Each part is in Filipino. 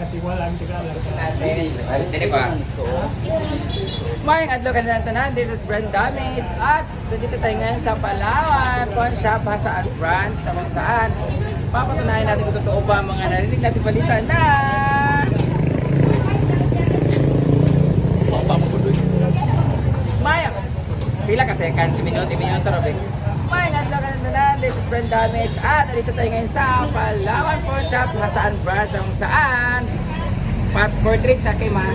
katiwalaan Tagalog. Dili ba? Mayang adlaw ka na tanan. This is Brenda Mays at dito tayo ngayon sa Palawan Pawn Shop Hasaan Branch tamang saan papatunayan natin kung totoo ba ang mga narinig natin balita na Mayang pila ka seconds, minuto Robin. Mayang adlaw ka na tanan. This is Brenda Mays at dito tayo ngayon sa Palawan Pawn Shop Hasaan Branch tamang saan portrait na kay Ma.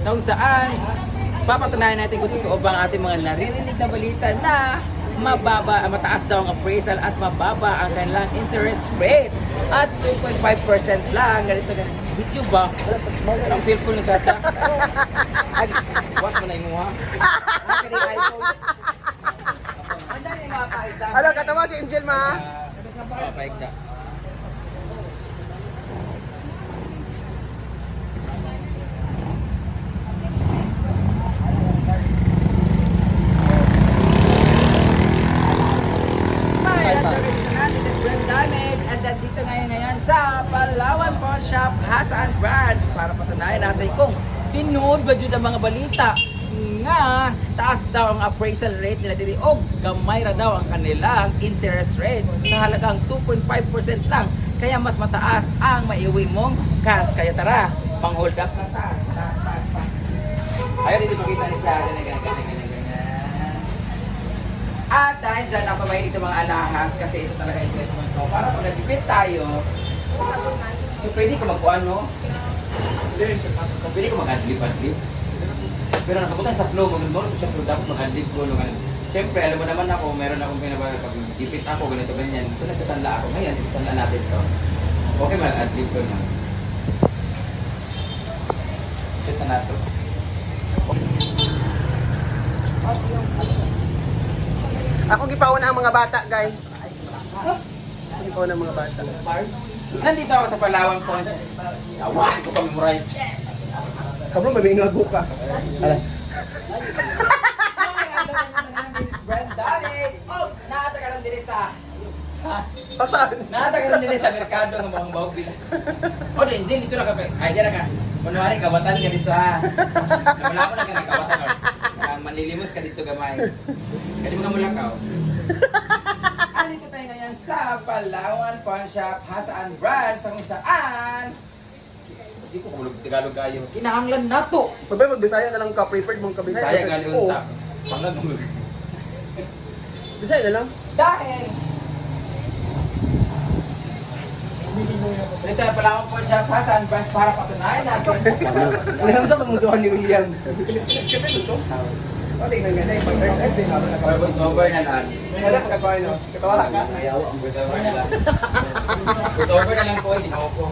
Kung saan papatunayan natin kung totoo ba ang ating mga naririnig na balita na mataas daw ang appraisal at mababa ang kanilang interest rate at 2.5% lang. Ganito. Video ba? Ang cellphone ng chata. Was mo na yung muha. Ano, katawa si Angel ma? Paigda. Dito ngayon sa Palawan Pawn Shop Hasaan Branch para patunayan natin kung pinood ba dyan ang mga balita nga taas daw ang appraisal rate nila dito o gamay ra daw ang kanilang interest rates sa halagang 2.5% lang kaya mas mataas ang maiuwi mong cash. Kaya tara, pang hold up na ta. Ayaw dito makita ni siya ganyan. At dahil dyan ako mahilig sa mga alahas kasi ito talaga yung investment ko. Para pag nag-debit tayo, so pwede ko mag-kuhan, no? Pwede ko mag-adlip. Pero nakabutan sa flow, mag-nor ko sa flow, dapat mag-adlip ko. Siyempre, alam mo naman ako, meron akong pinabagay, pag debit ako, ganito, ganyan. So nagsasanla ako. Ngayon, nagsasanla natin to. Okay, mag-adlip ko na. Shoot na nato. Ako gipauna ang mga bata, guys. Ako gipauna ang mga bata. Nandito ako sa Palawan Pawn Shop. Awan ko pa-memorize. Kabro, may ingago ka. This is Brenda Mays. Oh, naata ka lang din sa Saan? naata ka lang din sa merkado ng mga maubil. Oh, Denzel, dito na ka. Ay, dyan na ka. Kunwari, kawatan ka dito ha. Wala mo na ka kawatan ka. Manlilimos ka dito gamay. Kaya mga mulakaw. Andito tayo ngayon sa Palawan Pawn Shop Hasaan Branch kung saan hindi ko kulog Tagalog kayo. Kinahanglan na to. Pabay, mag-Bisaya na lang ka. Preferred mong ka-Bisaya. Bisaya gali unta. Panglag mo. Bisaya na lang. Dahil dito ay Palawan Pawn Shop Hasaan Branch para patunayan natin. Alam sa pamuduhan ni William. Pati nang ganay. Pag-first day, Voice over na lang. wala ka kakawa, no? Katawa ka? Voice over na lang. Voice over na lang po, hindi na ako.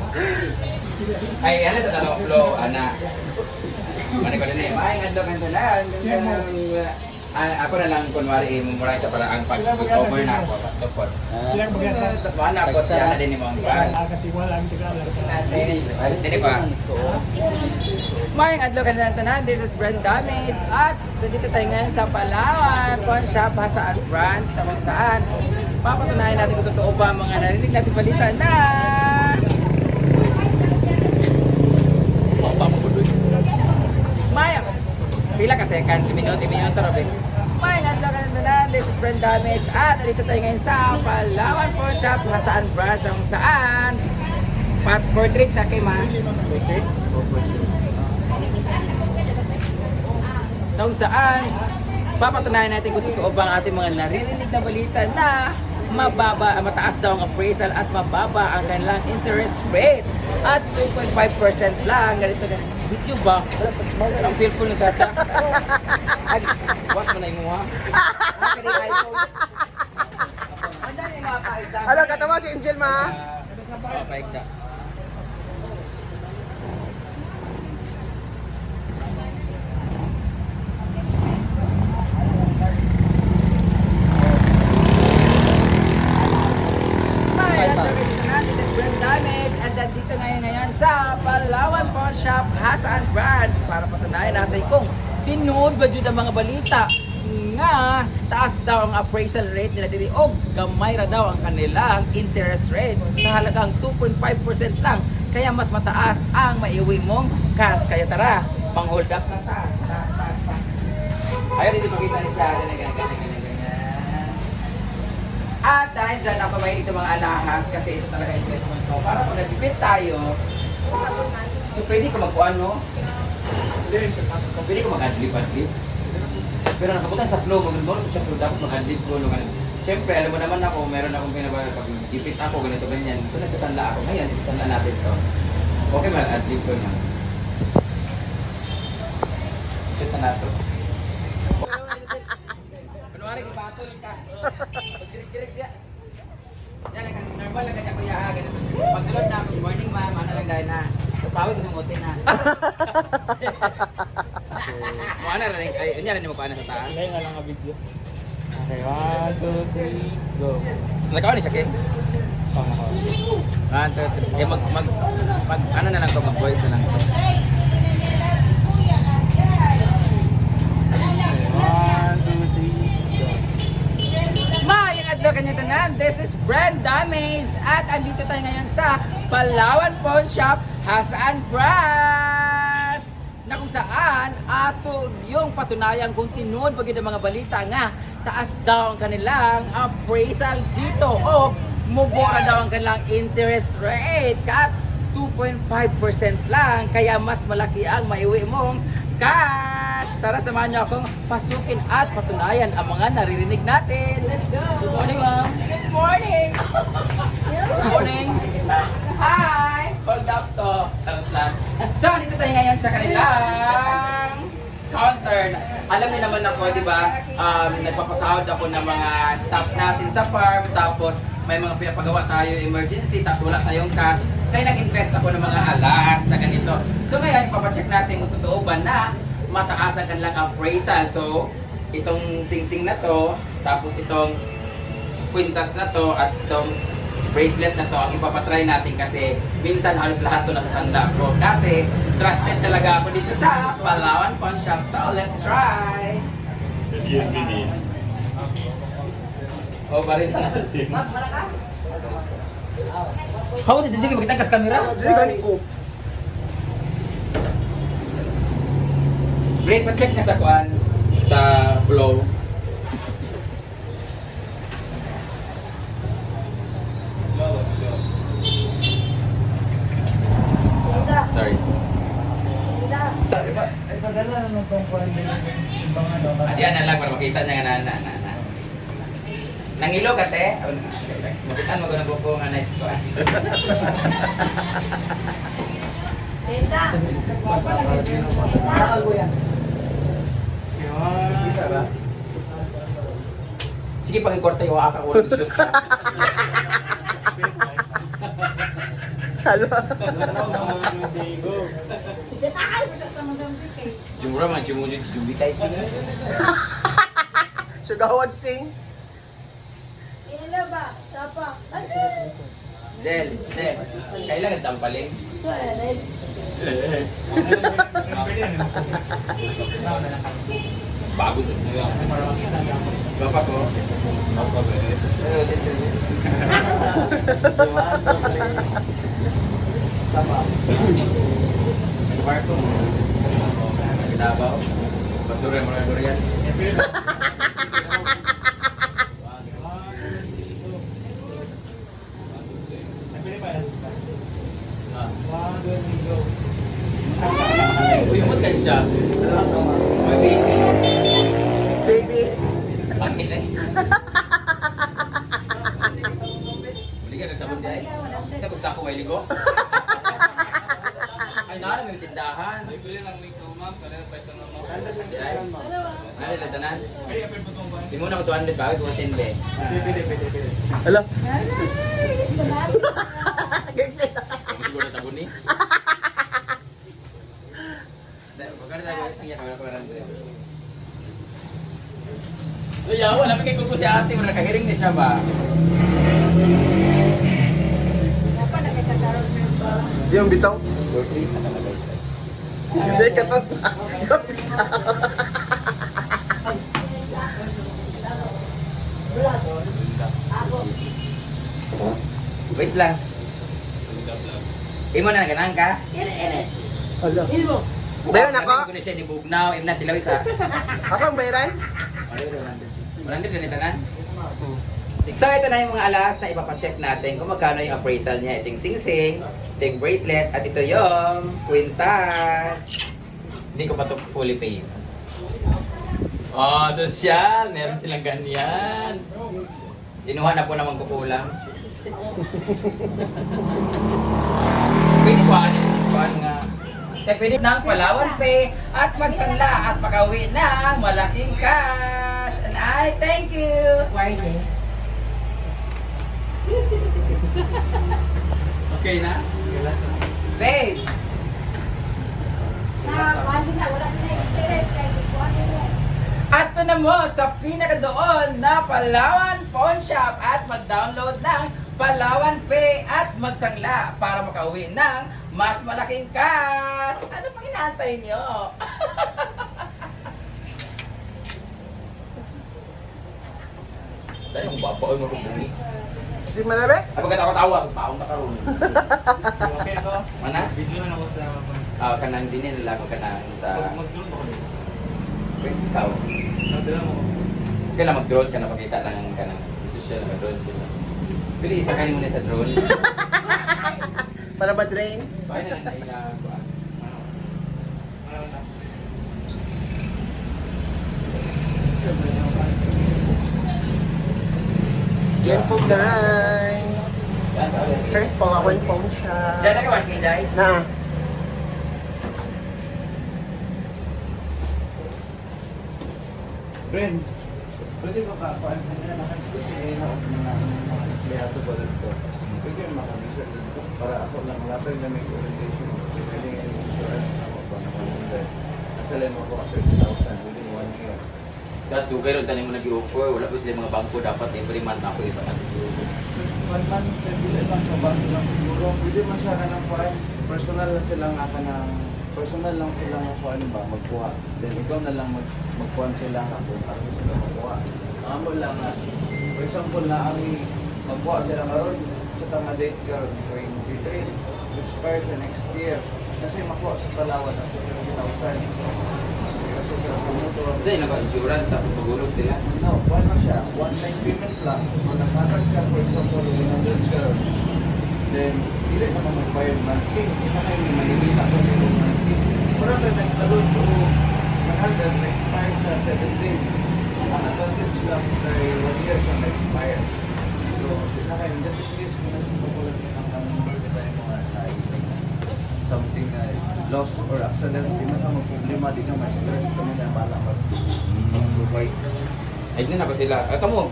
Ay, ano sa dalawang flow, ana. Mani ko din eh, maayang adlaw ka na. Ako na lang, kunwari, memorize sa parang pag-voice over na ako sa tupod. Ilang bagay Tapos maana ako siya na din yung mga bag. katiwalaan Tagalog. Dili ba? Mayang adlaw ka na tanan. This is Brenda Mays at dito tayo ngayon sa Palawan Pawn Shop Hasaan Branch tamang saan papatunayan natin kung totoo ba ang mga narinig natin balita na Mayang pila ka seconds, minuto Robin. Mayang adlaw ka na tanan. This is Brenda Mays at dito tayo ngayon sa Palawan Pawn Shop Hasaan Branch tamang saan portrait na kay Ma. Kung saan papatunayan natin kung totoo ba ang ating mga naririnig na balita na mataas daw ang appraisal at mababa ang kanilang interest rate at 2.5% lang. Ganito. Video ba? Ang cellphone ng chata. Was mo na yung muha. Ano, katawa si Angel ma? Paigda. This is Brenda Mays at dito ngayon sa Palawan Pawn Shop Hasaan Branch para patunayan natin kung pinood ba dyan ang mga balita nga taas daw ang appraisal rate nila diri o gamay ra daw ang kanilang interest rates sa halagang 2.5% lang. Kaya mas mataas ang maiuwi mong cash. Kaya tara, pang-hold up na ta. Ayaw dito makita ni siya. Ganyan. At dahil dyan ako mahilig sa mga alahas kasi ito talaga investment ko. Para kung nag-bid tayo, so pwede ka magkuhan, no? Pwede ka mag-adlip. Pero nakapunta sa flow, mag-remote ko siya, pero dapat mag-adlip ko. Siyempre, alam mo naman ako, meron akong pinabala pag mag-defeat ako, ganito, ganyan. So nagsasanla ako. Ngayon, nagsasanla natin to. Okay, mag-adlip ko na. Shoot na nato. Kunwari, ibatol ka. Girig-girig siya. Yan, normal lang kanya kuya ha, ganito. Pagsulod na, good morning ma'am, ano lang dahil na. Tapos pawid ko sa mote na. Mukha na rin, ay, hindi rin yung mukha na sa taas. Ngayon nga lang ang video. Okay, 1, 2, 3, go. Nakaw ni siya, Kim? Sama ko. 1, 2, 3. Eh, ano na lang to, mag-voice na lang to. 1, 2, 3, go. Mayang adlaw kanya tanan, this is Brenda Mays at andito tayo ngayon sa Palawan Pawn Shop, Hassan Brands na kung saan ato yung patunayan kung tinuod pagid ang mga balita nga taas daw ang kanilang appraisal dito o mubora daw ang kanilang interest rate kat 2.5% lang kaya mas malaki ang maiuwi mong cash. Tara, samahan niyo akong pasukin at patunayan ang mga naririnig natin. Let's go! Good morning, ma'am. Good morning! Good morning! Hi! Hold up to. Charot lang. So, dito tayo ngayon sa kanilang counter. Alam niyo naman ako, di ba? Nagpapasahod ako ng mga staff natin sa farm. Tapos, may mga pinapagawa tayo emergency. Tapos, wala tayong cash. Kaya nag-invest ako ng mga alahas na ganito. So, ngayon, ipapacheck natin kung totoo ba na mataas ang kanilang appraisal. So, itong sing-sing na to, tapos itong kwintas na to, at itong bracelet na to, ang ipapatry natin kasi minsan halos lahat to nasa sanda ko. Kasi trusted talaga ako dito sa Palawan Pawn Shop. So, let's try! Just use me this. Oh, barin na. How did you magtagkas camera? Dili ka ni ko. Great, pa-check nga sa kuan sa flow. Sorry. Ay, padala na lang itong kuhan din. Ibang ano. Diyan na lang para makita niya nga na. Nangilo ka, te? Makitaan mo ko ng buko nga night ko. Sige, pag-ikorta yung waka ko. Halo. Go. Jumura man, jumujud, jubikay sila. Sugawad sing. Jel, kailangan tampaling. Bago to. Bapak ko. Marco. Davao. Baturian mo durian. Uy, mo siya. May baby. Baby. Pangit eh. Muli ka nagsabot niya eh. Sa gusto ko may ligo. Ay, nara may tindahan. Ay, bili lang mix ng ma'am. Kaya pa ito ng ma'am. Nara lang tanan. Di mo na ko 200 ba? 210 be. Hala. Gagsit. Hindi ko na sabon ni. Magkano tayo niya kagaran ko. Ay, wala may kay kuko si ate. Wala nakahiring na siya ba? Yung bitaw. Hindi ka to. Wait lang. Imo na naganan ka? Hala. Bayaran ako? Kung siya ni Bugnaw, imo na tilaw isa. Ako ang bayaran? Walang din ganito na. So ito na yung mga alas na ipapacheck natin kung magkano yung appraisal niya. Ito yung sing-sing, ito yung bracelet, at ito yung kwintas. Hindi ko pa ito fully paid. Oh, social! Meron silang ganyan. Dinuha na po naman kukulang. Pwede ko nga. Pwede ng Palawan Pay at magsanla at makauwi ng malaking cash. And I thank you! Okay na? Babe! At ito na mo sa pinakadoon na Palawan Pawn Shop at mag-download ng Palawan Pay at magsangla para makauwi ng mas malaking cash. Ano pang inaantay nyo? Dahil yung babaoy mo kung bumi. Di malabi? Ay, pagkat ako tawa, paong na karoon. Okay ko. Mana? Video na ako sa Kanang din nila ko kanang sa... mag-drone ako. Wait, ikaw. Nadala mo ko. Kailan mag-drone ka na pakita lang kanang social mag-drone sila. Pero isa kayo muna sa drone. Para ba drain? Bakit na lang na Ano na? Yan po guys. First Palawan Pawn Shop. Diyan na ka, 1K, Jai? Na. Bren, pwede ba kakuan sa nila nakaskot na empleyado ba dito? Pwede yung makamisar dito para ako lang lapay na may orientation. Pwede yung insurance na ako ba naman hindi. Asalin mo ko kasi 2,000 within 1 year. Tapos dugay ron tanin mo nag-i-offer, wala pa sila mga bangko dapat every month na ako iba natin siguro. So, 1 month, sa dili lang sa bank lang siguro. Pwede man siya ka ng kuan. Personal lang sila nga ka ng personal lang sila nga kuan ba magkuha. Then ikaw na lang magkuhan sila nga kung ano sila magkuha. Amo lang nga. For example na ang magkuha sila karon sa tama date karon 23 expire sa next year. Kasi makuha sa Palawan ang 30,000. Kasi sila sa motor. Diyan naka-insurance, tapos pagulog sila. No, kuha na siya. One-time payment lang. Kung nakakarag ka, for example, 100 ka, then, hindi naman mag-bayad monthly. Ito na yung manimita ko yung monthly. Mura na nagtalon ko 100 na expire sa 7 days. Ang advantage lang ay 1 year sa na-expire. So, ito na kayo, just in case kung nasa pagulat nyo ng number na tayo mga size, something lost or accident, di na ka mag-problema, di ka ma-stress kami na bala mag-provide. Ay, din ako sila. Kamo,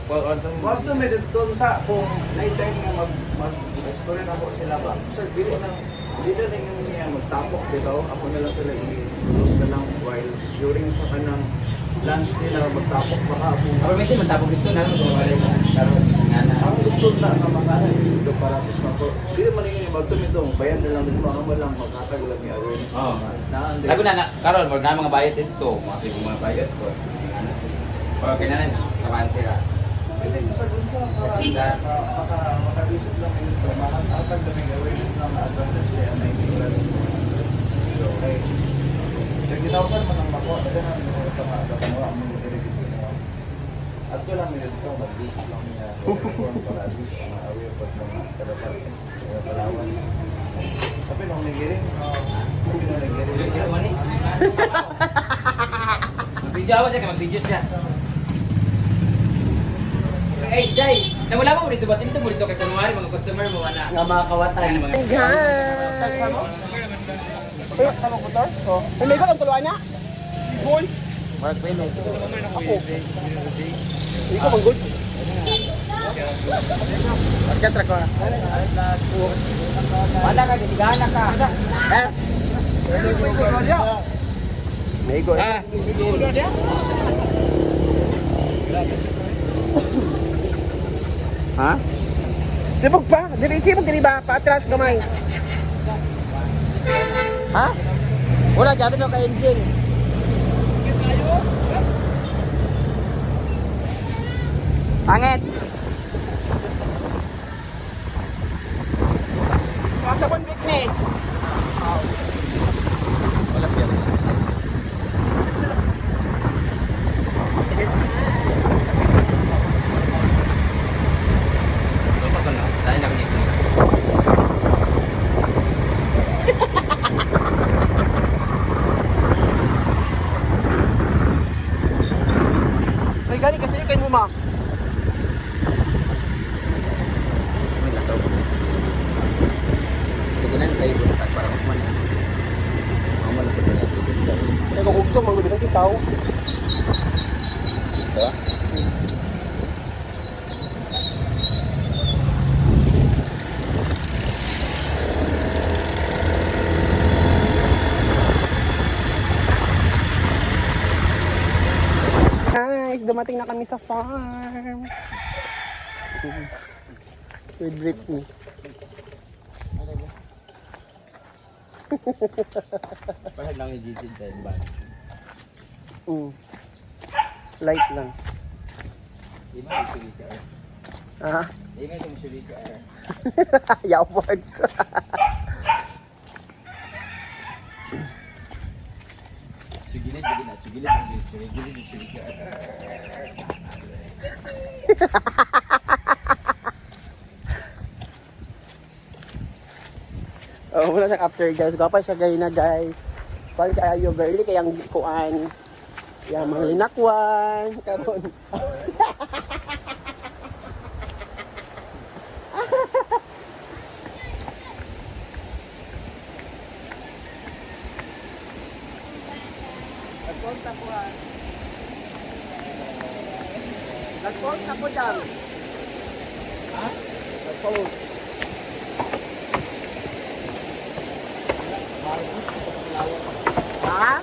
Once na may tunta kung night time nga mag-explore na ako sila ba? So, dili na yung niya magtapok dito. Ako na lang sila i-close na lang while during sa kanang lunch nila magtapok baka Pero punta. may matapog ito na naman sa wala karo nga na. Ang gusto na nga makanan dito para sa smako. Dili man yung magtumitong bayan na lang dito mo lang magkatag lang yung awareness. Oo. Naande. Sabi na karon mo na mga bayad dito, mga siguro mga bayad ko. Okay na lang, samahan sila. Pwede ko sa dun sa para makabisit lang ito. Makatag na may awareness lang na advantage kaya na insurance. Okay. 30,000 man ang makuha. Ito na yung mga kapanawa ang mga dirigit sa mga. At ko lang nito, mag-visit lang niya. Para at least aware pa ng mga kalapati. Kaya Palawan. Tapi nung nagiring, hindi na nagiring. Video mo ni. Mag-video ako siya, mag-video siya. Eh, Jai, namula mo dito ba? Tinto mo dito kay kunwari mga customer mo na. Nga mga kawatan. Ano mga Guys! Sama ko to? May ko ang tuluan na? Mark Payne. Hindi ko manggod. Chat ra ko. Wala ka gigana ka. May ko. Ah. Ha? Sibog pa. Sibog dili ba? Paatras gamay. Ha? Wala dyan na kay engine. Pangit. sabon, Britney. Wala siya. Lupa ko na. Dahil na pinito. Ay, gani kasi yung kay mo, ma. May lataw. Tiginan sa iyo. Para magmanas. Mama na ito na ito. Ay, kung ugtong, magulog ng titaw. Diba? Guys, dumating na kami sa farm. With Britney. Parang lang yung jijid din ba? Light lang. Di ba yung suri ka? Ah, Di ba yung suri ka? yaw words. Sugilid, hindi na. Sugilid yung suri. Sugilid yung suri ka. Oh, muna ng after guys. Gapa siya gay na guys. Kuan kayo girly kayang kuan. Yang mga linakwan karon. Nag-post ako ha. Nag-post ako dyan. Ha? Nag-post. Ha?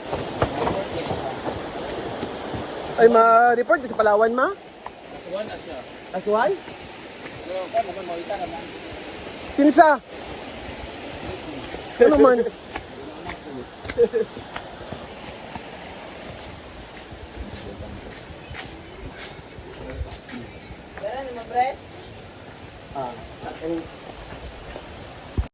Ay, ma-report sa Palawan, ma? Kasuan na siya. Aswan? Pero kung naman mawita naman. Kinsa? Ano naman? Pero ano mo, Brett? Ah,